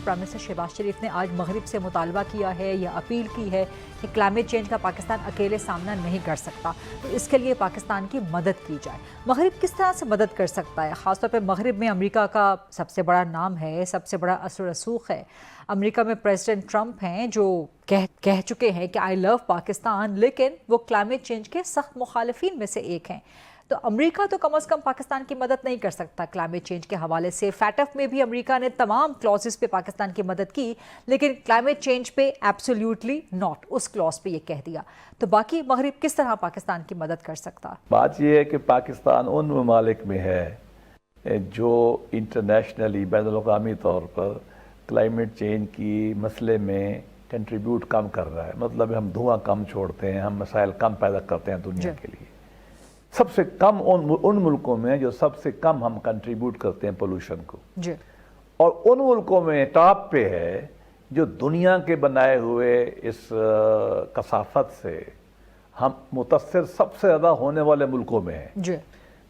Prime minister Shahbaz شریف نے آج مغرب سے مطالبہ کیا ہے یا اپیل کی ہے کہ کلائمیٹ چینج کا پاکستان اکیلے سامنا نہیں کر سکتا، تو اس کے لیے پاکستان کی مدد کی جائے۔ مغرب کس طرح سے مدد کر سکتا ہے؟ خاص طور پہ مغرب میں امریکہ کا سب سے بڑا نام ہے، سب سے بڑا اثر و رسوخ ہے۔ امریکہ میں پریزیڈنٹ ٹرمپ ہیں جو کہہ چکے ہیں کہ آئی لو پاکستان، لیکن وہ کلائمیٹ چینج کے سخت مخالفین میں سے ایک ہیں۔ تو امریکہ تو کم از کم پاکستان کی مدد نہیں کر سکتا کلائمیٹ چینج کے حوالے سے۔ فیٹف میں بھی امریکہ نے تمام کلازز پہ پاکستان کی مدد کی، لیکن کلائمیٹ چینج پہ ایبسولیوٹلی ناٹ، اس کلاز پہ یہ کہہ دیا۔ تو باقی مغرب کس طرح پاکستان کی مدد کر سکتا؟ بات یہ ہے کہ پاکستان ان ممالک میں ہے جو انٹرنیشنلی بین الاقوامی طور پر کلائمیٹ چینج کی مسئلے میں کنٹریبیوٹ کم کر رہا ہے۔ مطلب ہم دھواں کم چھوڑتے ہیں، ہم مسائل کم پیدا کرتے ہیں دنیا کے لیے۔ سب سے کم ان ملکوں میں جو سب سے کم ہم کنٹریبیوٹ کرتے ہیں پولوشن کو، اور ان ملکوں میں ٹاپ پہ ہے جو دنیا کے بنائے ہوئے اس کثافت سے ہم متاثر سب سے زیادہ ہونے والے ملکوں میں ہیں۔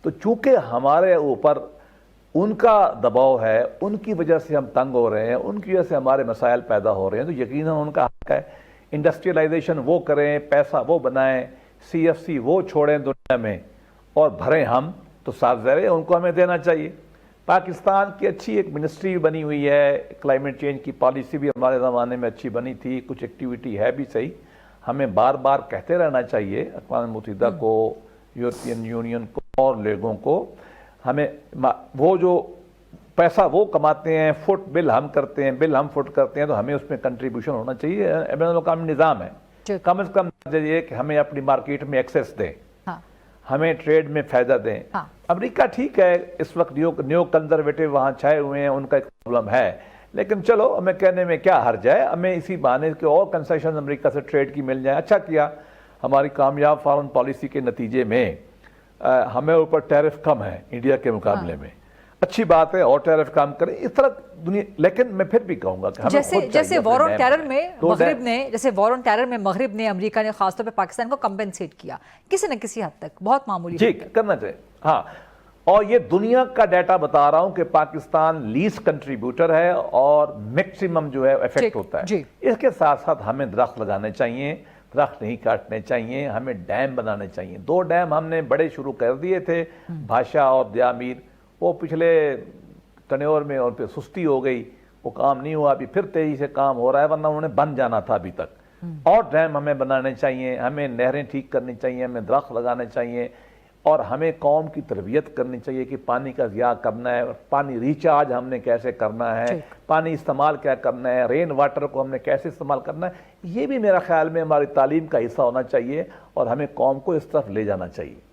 تو چونکہ ہمارے اوپر ان کا دباؤ ہے، ان کی وجہ سے ہم تنگ ہو رہے ہیں، ان کی وجہ سے ہمارے مسائل پیدا ہو رہے ہیں، تو یقیناً ان کا حق ہے انڈسٹریلائزیشن وہ کریں، پیسہ وہ بنائیں، سی ایف سی وہ چھوڑیں دنیا میں اور بھریں ہم، تو ساتھ ظاہر ان کو ہمیں دینا چاہیے۔ پاکستان کی اچھی ایک منسٹری بنی ہوئی ہے، کلائمیٹ چینج کی پالیسی بھی ہمارے زمانے میں اچھی بنی تھی، کچھ ایکٹیویٹی ہے بھی صحیح۔ ہمیں بار بار کہتے رہنا چاہیے اقوام متحدہ کو، یورپین یونین کو اور لوگوں کو، ہمیں وہ جو پیسہ وہ کماتے ہیں، فٹ بل ہم کرتے ہیں، بل ہم فٹ کرتے ہیں، تو ہمیں اس میں کنٹریبیوشن ہونا چاہیے۔ بین الاقوامی نظام ہے، کم از کم یہ کہ ہمیں اپنی مارکیٹ میں ایکسیس دیں، ہمیں ٹریڈ میں فائدہ دیں۔ امریکہ ٹھیک ہے، اس وقت نیو کنزرویٹو وہاں چھائے ہوئے ہیں، ان کا ایک پرابلم ہے، لیکن چلو ہمیں کہنے میں کیا حرج ہے، ہمیں اسی بہانے کے اور کنسیشن امریکہ سے ٹریڈ کی مل جائیں۔ اچھا کیا ہماری کامیاب فارن پالیسی کے نتیجے میں ہمیں اوپر ٹیرف کم ہے انڈیا کے مقابلے میں، اچھی بات ہے، اور ٹیرف کام کریں اس طرح دنیا۔ لیکن میں پھر بھی کہوں گا کہ ہمیں جیسے وار آن ٹیرر میں مغرب نے، امریکہ نے خاص طور پہ پاکستان کو کمپنسیٹ کیا کسی نہ کسی حد تک، بہت معمولی جی کرنا چاہیے۔ ہاں، اور یہ دنیا کا ڈیٹا بتا رہا ہوں کہ پاکستان لیسٹ کنٹریبیوٹر ہے اور میکسیمم جو ہے ایفیکٹ ہوتا ہے۔ اس کے ساتھ ساتھ ہمیں درخت لگانے چاہیے، درخت نہیں کاٹنے چاہیے، ہمیں ڈیم بنانے چاہیے۔ 2 ڈیم ہم نے بڑے شروع کر دیے تھے، بھاشا اور دیامیر، وہ پچھلے ٹنیور میں اور پھر سستی ہو گئی، وہ کام نہیں ہوا، ابھی پھر تیزی سے کام ہو رہا ہے، ورنہ انہوں نے بن جانا تھا ابھی تک۔ اور ڈیم ہمیں بنانے چاہیے، ہمیں نہریں ٹھیک کرنی چاہیے، ہمیں درخت لگانے چاہیے، اور ہمیں قوم کی تربیت کرنی چاہیے کہ پانی کا ضیاع کرنا ہے، پانی ریچارج ہم نے کیسے کرنا ہے، پانی استعمال کیا کرنا ہے، رین واٹر کو ہم نے کیسے استعمال کرنا ہے۔ یہ بھی میرا خیال میں ہماری تعلیم کا حصہ ہونا چاہیے اور ہمیں قوم کو اس طرف لے جانا چاہیے۔